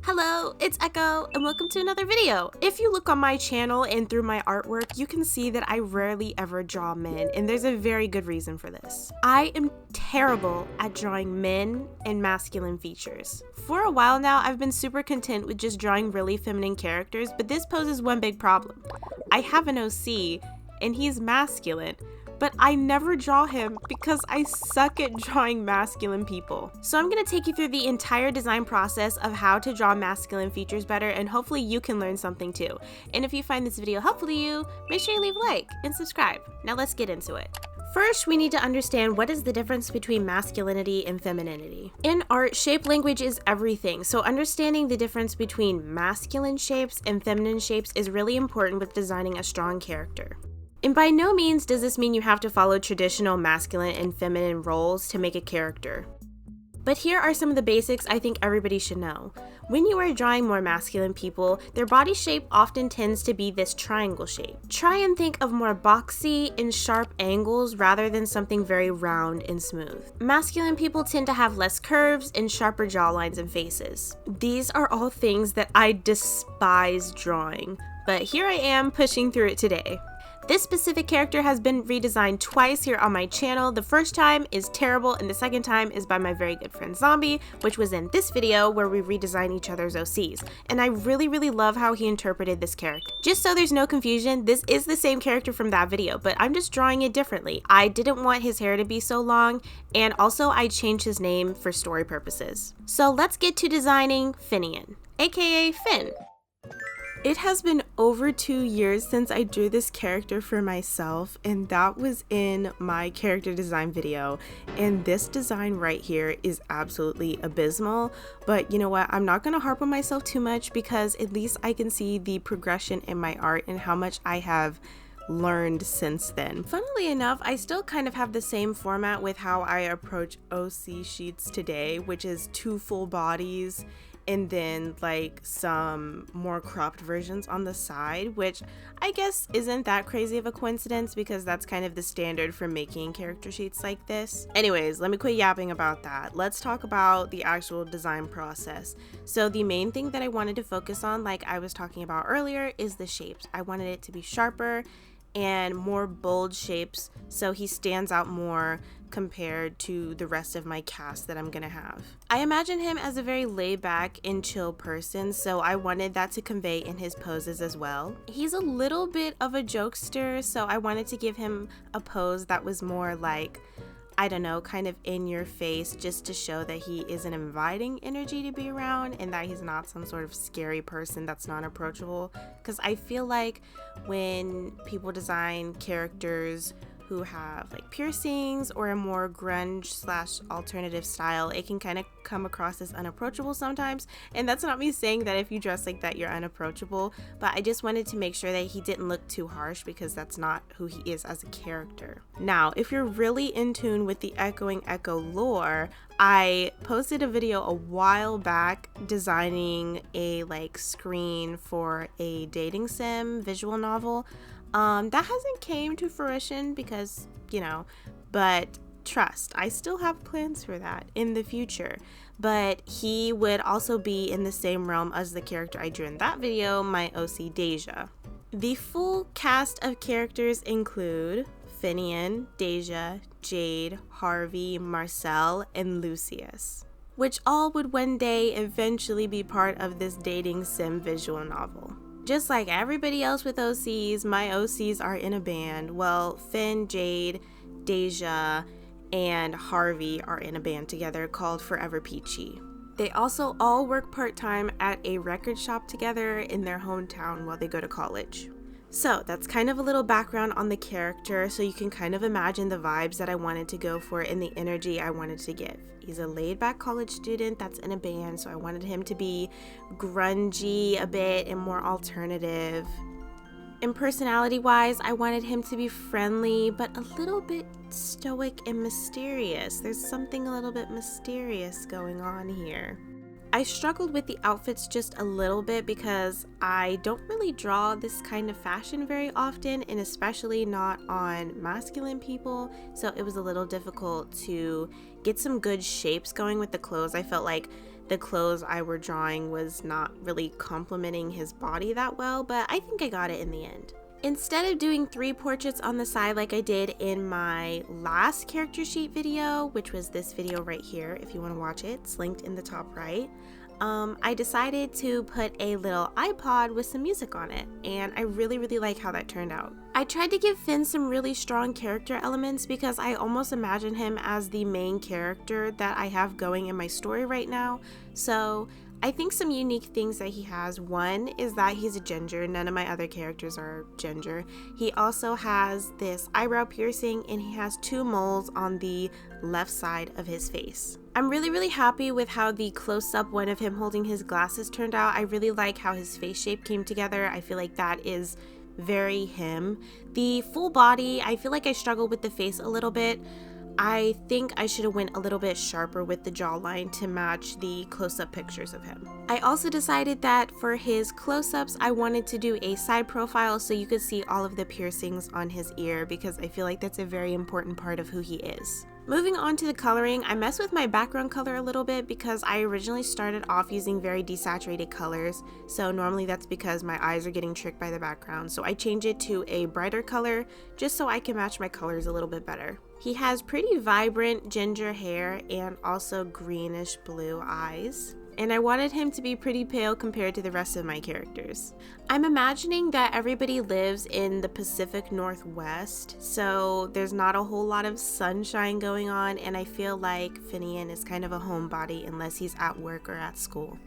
Hello, it's Echo, and welcome to another video. If you look on my channel and through my artwork, you can see that I rarely ever draw men, and there's a very good reason for this. I am terrible at drawing men and masculine features. For a while now, I've been super content with just drawing really feminine characters, but this poses one big problem. I have an OC, and he's masculine, but I never draw him because I suck at drawing masculine people. So I'm gonna take you through the entire design process of how to draw masculine features better, and hopefully you can learn something too. And if you find this video helpful to you, make sure you leave a like and subscribe. Now let's get into it. First, we need to understand what is the difference between masculinity and femininity. In art, shape language is everything, so understanding the difference between masculine shapes and feminine shapes is really important with designing a strong character. And by no means does this mean you have to follow traditional masculine and feminine roles to make a character. But here are some of the basics I think everybody should know. When you are drawing more masculine people, their body shape often tends to be this triangle shape. Try and think of more boxy and sharp angles rather than something very round and smooth. Masculine people tend to have less curves and sharper jawlines and faces. These are all things that I despise drawing, but here I am pushing through it today. This specific character has been redesigned twice here on my channel. The first time is terrible and the second time is by my very good friend Zombie, which was in this video where we redesign each other's OCs. And I really love how he interpreted this character. Just so there's no confusion, this is the same character from that video, but I'm just drawing it differently. I didn't want his hair to be so long, and also I changed his name for story purposes. So let's get to designing Finian, aka Finn. It has been over 2 years since I drew this character for myself, and that was in my character design video. And this design right here is absolutely abysmal, but you know what, I'm not gonna harp on myself too much because at least I can see the progression in my art and how much I have learned since then. Funnily enough, I still kind of have the same format with how I approach OC sheets today, which is 2 full bodies and then like some more cropped versions on the side, which I guess isn't that crazy of a coincidence because that's kind of the standard for making character sheets like this. Anyways, let me quit yapping about that. Let's talk about the actual design process. So the main thing that I wanted to focus on, like I was talking about earlier, is the shapes. I wanted it to be sharper and more bold shapes so he stands out more compared to the rest of my cast that I'm gonna have. I imagine him as a very laid back and chill person, so I wanted that to convey in his poses as well. He's a little bit of a jokester, so I wanted to give him a pose that was more like, I don't know, kind of in your face, just to show that he is an inviting energy to be around and that he's not some sort of scary person that's not approachable. Because I feel like when people design characters who have like piercings or a more grunge / alternative style, it can kind of come across as unapproachable sometimes. And that's not me saying that if you dress like that you're unapproachable, but I just wanted to make sure that he didn't look too harsh because that's not who he is as a character. Now, if you're really in tune with the Echoing Echo lore, I posted a video a while back designing a like screen for a dating sim visual novel. That hasn't came to fruition because, you know, but trust, I still have plans for that in the future. But he would also be in the same realm as the character I drew in that video, my OC Deja. The full cast of characters include Finian, Deja, Jade, Harvey, Marcel, and Lucius, which all would one day eventually be part of this dating sim visual novel. Just like everybody else with OCs, my OCs are in a band. Well, Finn, Jade, Deja, and Harvey are in a band together called Forever Peachy. They also all work part-time at a record shop together in their hometown while they go to college. So that's kind of a little background on the character, so you can kind of imagine the vibes that I wanted to go for and the energy I wanted to give. He's a laid-back college student that's in a band, so I wanted him to be grungy a bit and more alternative. And personality-wise, I wanted him to be friendly, but a little bit stoic and mysterious. There's something a little bit mysterious going on here. I struggled with the outfits just a little bit because I don't really draw this kind of fashion very often, and especially not on masculine people, so it was a little difficult to get some good shapes going with the clothes. I felt like the clothes I were drawing was not really complementing his body that well, but I think I got it in the end. Instead of doing 3 portraits on the side like I did in my last character sheet video, which was this video right here, if you want to watch it, it's linked in the top right, I decided to put a little iPod with some music on it, and I really like how that turned out. I tried to give Finn some really strong character elements because I almost imagine him as the main character that I have going in my story right now, so I think some unique things that he has. One is that he's a ginger. None of my other characters are ginger. He also has this eyebrow piercing, and he has 2 moles on the left side of his face. I'm really happy with how the close-up one of him holding his glasses turned out. I really like how his face shape came together. I feel like that is very him. The full body, I feel like I struggled with the face a little bit. I think I should have went a little bit sharper with the jawline to match the close-up pictures of him. I also decided that for his close-ups, I wanted to do a side profile so you could see all of the piercings on his ear because I feel like that's a very important part of who he is. Moving on to the coloring, I messed with my background color a little bit because I originally started off using very desaturated colors, so normally that's because my eyes are getting tricked by the background, so I changed it to a brighter color just so I can match my colors a little bit better. He has pretty vibrant ginger hair and also greenish blue eyes, and I wanted him to be pretty pale compared to the rest of my characters. I'm imagining that everybody lives in the Pacific Northwest, so there's not a whole lot of sunshine going on, and I feel like Finian is kind of a homebody unless he's at work or at school.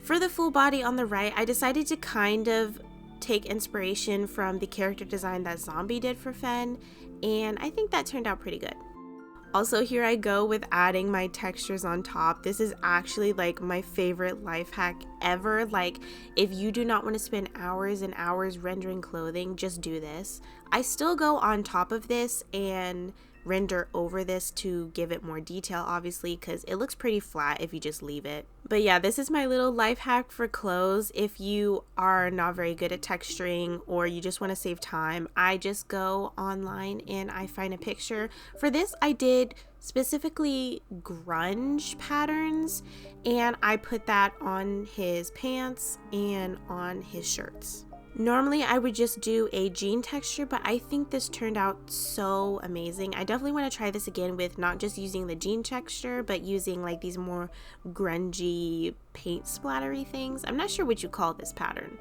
For the full body on the right, I decided to kind of take inspiration from the character design that Zombie did for Fen, and I think that turned out pretty good. Also, here I go with adding my textures on top. This is actually like my favorite life hack ever. Like, if you do not want to spend hours and hours rendering clothing, just do this. I still go on top of this and render over this to give it more detail, obviously, because it looks pretty flat if you just leave it. But yeah, this is my little life hack for clothes. If you are not very good at texturing or you just want to save time, I just go online and I find a picture. For this, I did specifically grunge patterns, and I put that on his pants and on his shirts. Normally I would just do a jean texture, but I think this turned out so amazing. I definitely want to try this again with not just using the jean texture, but using like these more grungy paint splattery things. I'm not sure what you call this pattern.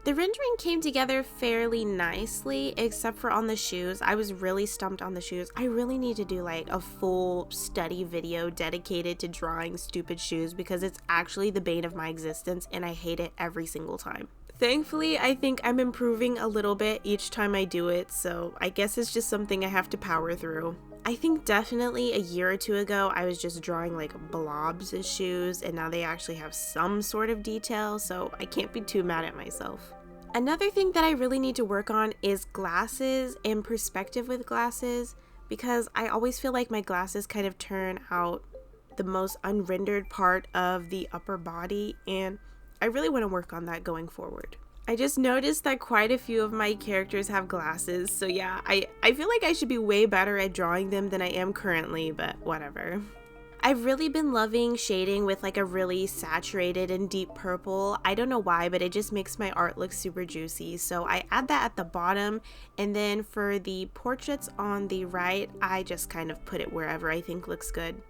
The rendering came together fairly nicely, except for on the shoes. I was really stumped on the shoes. I really need to do like a full study video dedicated to drawing stupid shoes because it's actually the bane of my existence and I hate it every single time. Thankfully, I think I'm improving a little bit each time I do it, so I guess it's just something I have to power through. I think definitely a year or 2 ago, I was just drawing like blobs as shoes, and now they actually have some sort of detail, so I can't be too mad at myself. Another thing that I really need to work on is glasses and perspective with glasses, because I always feel like my glasses kind of turn out the most unrendered part of the upper body, and I really want to work on that going forward. I just noticed that quite a few of my characters have glasses, so yeah, I feel like I should be way better at drawing them than I am currently, but whatever. I've really been loving shading with like a really saturated and deep purple. I don't know why, but it just makes my art look super juicy, so I add that at the bottom, and then for the portraits on the right, I just kind of put it wherever I think looks good.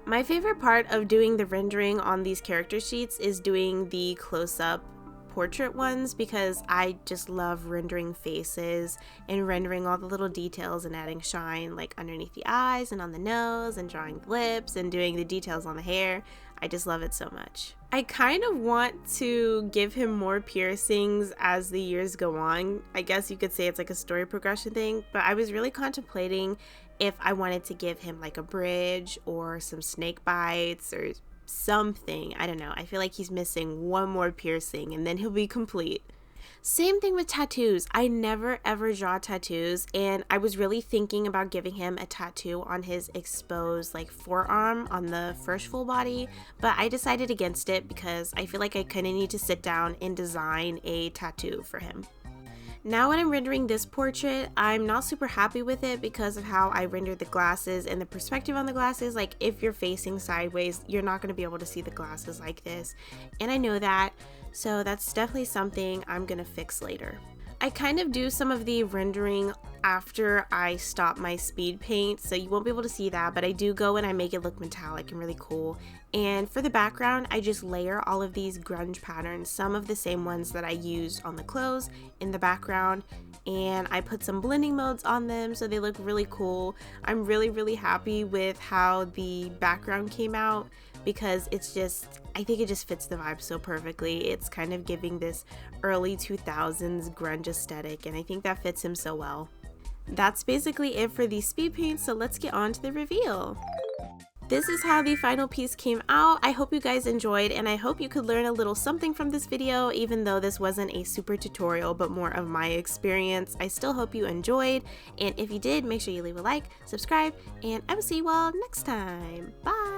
My favorite part of doing the rendering on these character sheets is doing the close-up portrait ones because I just love rendering faces and rendering all the little details and adding shine like underneath the eyes and on the nose and drawing the lips and doing the details on the hair. I just love it so much. I kind of want to give him more piercings as the years go on. I guess you could say it's like a story progression thing, but I was really contemplating if I wanted to give him like a bridge or some snake bites or something. I don't know. I feel like he's missing one more piercing and then he'll be complete. Same thing with tattoos. I never ever draw tattoos, and I was really thinking about giving him a tattoo on his exposed like forearm on the first full body, but I decided against it because I feel like I kind of need to sit down and design a tattoo for him. Now when I'm rendering this portrait, I'm not super happy with it because of how I rendered the glasses and the perspective on the glasses. Like if you're facing sideways, you're not going to be able to see the glasses like this. And I know that, so that's definitely something I'm going to fix later. I kind of do some of the rendering after I stop my speed paint, so you won't be able to see that, but I do go and I make it look metallic and really cool. And for the background, I just layer all of these grunge patterns, some of the same ones that I used on the clothes in the background, and I put some blending modes on them so they look really cool. I'm really happy with how the background came out because it's just, I think it just fits the vibe so perfectly. It's kind of giving this early 2000s grunge aesthetic, and I think that fits him so well. That's basically it for the speed paint, so let's get on to the reveal. This is how the final piece came out. I hope you guys enjoyed, and I hope you could learn a little something from this video, even though this wasn't a super tutorial but more of my experience. I still hope you enjoyed, and if you did, make sure you leave a like, subscribe, and I will see you all next time. Bye!